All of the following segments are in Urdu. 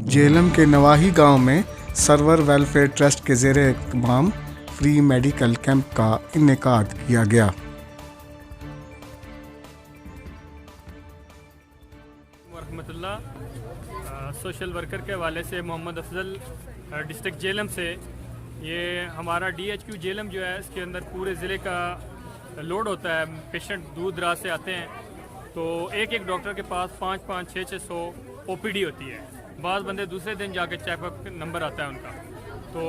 جہلم کے نواحی گاؤں میں سرور ویلفیئر ٹرسٹ کے زیر اہتمام فری میڈیکل کیمپ کا انعقاد کیا گیا۔ ورحمۃ اللہ، سوشل ورکر کے حوالے سے محمد افضل، ڈسٹرکٹ جہلم سے۔ یہ ہمارا DHQ جہلم جو ہے اس کے اندر پورے ضلع کا لوڈ ہوتا ہے، پیشنٹ دور دراز سے آتے ہیں، تو ایک ڈاکٹر کے پاس 500-600 OPD ہوتی ہے۔ بعض بندے دوسرے دن جا کے چیک اپ نمبر آتا ہے ان کا، تو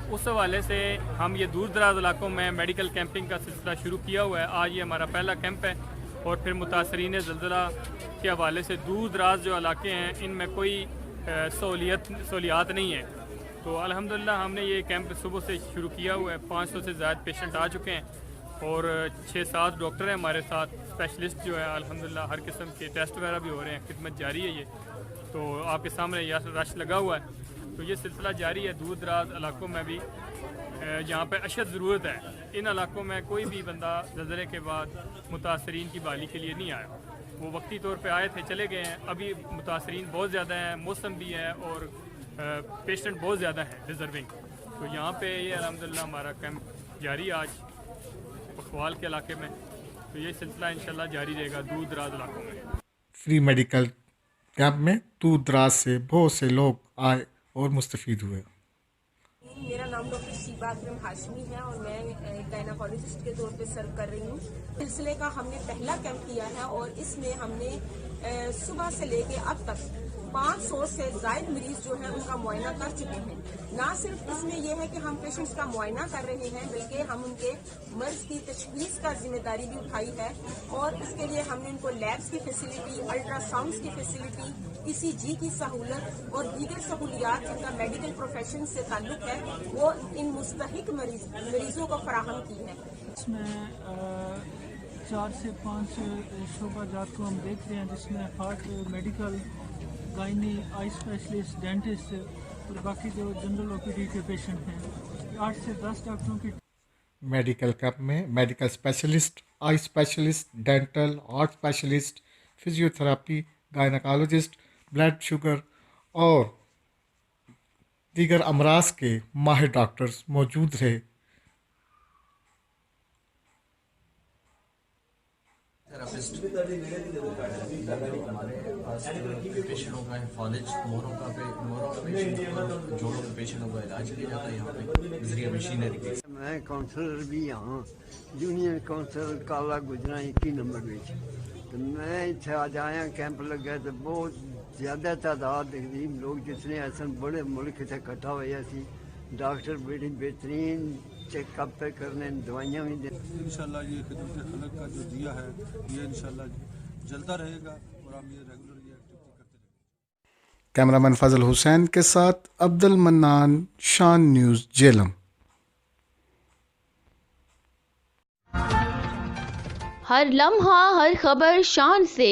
اس حوالے سے ہم یہ دور دراز علاقوں میں میڈیکل کیمپنگ کا سلسلہ شروع کیا ہوا ہے۔ آج یہ ہمارا پہلا کیمپ ہے، اور پھر متاثرین زلزلہ کے حوالے سے دور دراز جو علاقے ہیں ان میں کوئی سہولیات نہیں ہیں، تو الحمدللہ ہم نے یہ کیمپ صبح سے شروع کیا ہوا ہے۔ 500 سے زائد پیشنٹ آ چکے ہیں، اور 6-7 ڈاکٹر ہیں ہمارے ساتھ، اسپیشلسٹ جو ہے الحمدللہ ہر قسم کے ٹیسٹ وغیرہ بھی ہو رہے ہیں، خدمت جاری ہے۔ یہ تو آپ کے سامنے یہ رش لگا ہوا ہے، تو یہ سلسلہ جاری ہے دور دراز علاقوں میں بھی جہاں پہ اشد ضرورت ہے۔ ان علاقوں میں کوئی بھی بندہ زلزلے کے بعد متاثرین کی بحالی کے لیے نہیں آیا، وہ وقتی طور پہ آئے تھے چلے گئے ہیں۔ ابھی متاثرین بہت زیادہ ہیں، موسم بھی ہے، اور پیشنٹ بہت زیادہ ہیں ڈیزرونگ، تو یہاں پہ یہ الحمدللہ ہمارا کیمپ جاری ہے آج پکھوال کے علاقے میں، تو یہ سلسلہ انشاءاللہ جاری رہے گا دور دراز علاقوں میں۔ فری میڈیکل کیمپ میں دور دراز سے بہت سے لوگ آئے اور مستفید ہوئے۔ میرا نام ڈاکٹر شیبہ اکرم ہاشمی ہے، اور میں گائناکالوجسٹ کے طور پہ سرو کر رہی ہوں۔ سلسلے کا ہم نے پہلا کیمپ کیا ہے، اور اس میں ہم نے صبح سے لے کے اب تک 500 سے زائد مریض جو ہیں ان کا معائنہ کر چکے ہیں۔ نہ صرف اس میں یہ ہے کہ ہم پیشنٹس کا معائنہ کر رہے ہیں، بلکہ ہم ان کے مرض کی تشخیص کا ذمہ داری بھی اٹھائی ہے، اور اس کے لیے ہم نے ان کو لیبس کی فیسلٹی، الٹرا ساؤنڈس کی فیسلٹی، ECG کی سہولت اور دیگر سہولیات جن کا میڈیکل پروفیشن سے تعلق ہے وہ ان مستحق مریضوں کو فراہم کی ہے۔ اس میں 4 سے 5 شعبہ جات کو ہم دیکھ رہے ہیں، جس میں ہارٹ، میڈیکل، گائنی، آئی اسپیشلسٹ، ڈینٹسٹ اور باقی جو جنرل OPD کے پیشنٹ ہیں۔ 8 سے 10 ڈاکٹروں کی میڈیکل کیمپ میں medical specialist, eye specialist, dental, heart specialist, physiotherapy, gynaecologist, blood sugar اور دیگر امراض کے ماہر ڈاکٹرز موجود رہے۔ تھراپسٹ ہمارے پاس پیشنٹوں کا فالج، موروں کا پیشنٹ اور جوڑوں کے پیشنٹوں کا علاج کیا جاتا ہے یہاں پہ ذریعہ مشینری کے۔ میں کاؤنسلر بھی ہاں، یونین کاؤنسلر کالا گجرا 21 نمبر میں، تو میں اتنے آج آیا کیمپ لگا تو بہت زیادہ تعداد تقریب لوگ جتنے ایسے بڑے ملک سے اکٹھا ہوئے سی، ڈاکٹر بڑی بہترین چیک اپ پہ کرنے، دوائیاں بھی دیں۔ انشاءاللہ یہ خدمت خلق کا جو دیا ہے یہ انشاءاللہ چلتا رہے گا، اور ہم یہ ریگولر یہ ایکٹیویٹی کرتے رہیں گے۔ کیمرہ مین فضل حسین کے ساتھ عبد المنان، شان نیوز، جہلم۔ ہر لمحہ، ہر خبر شان سے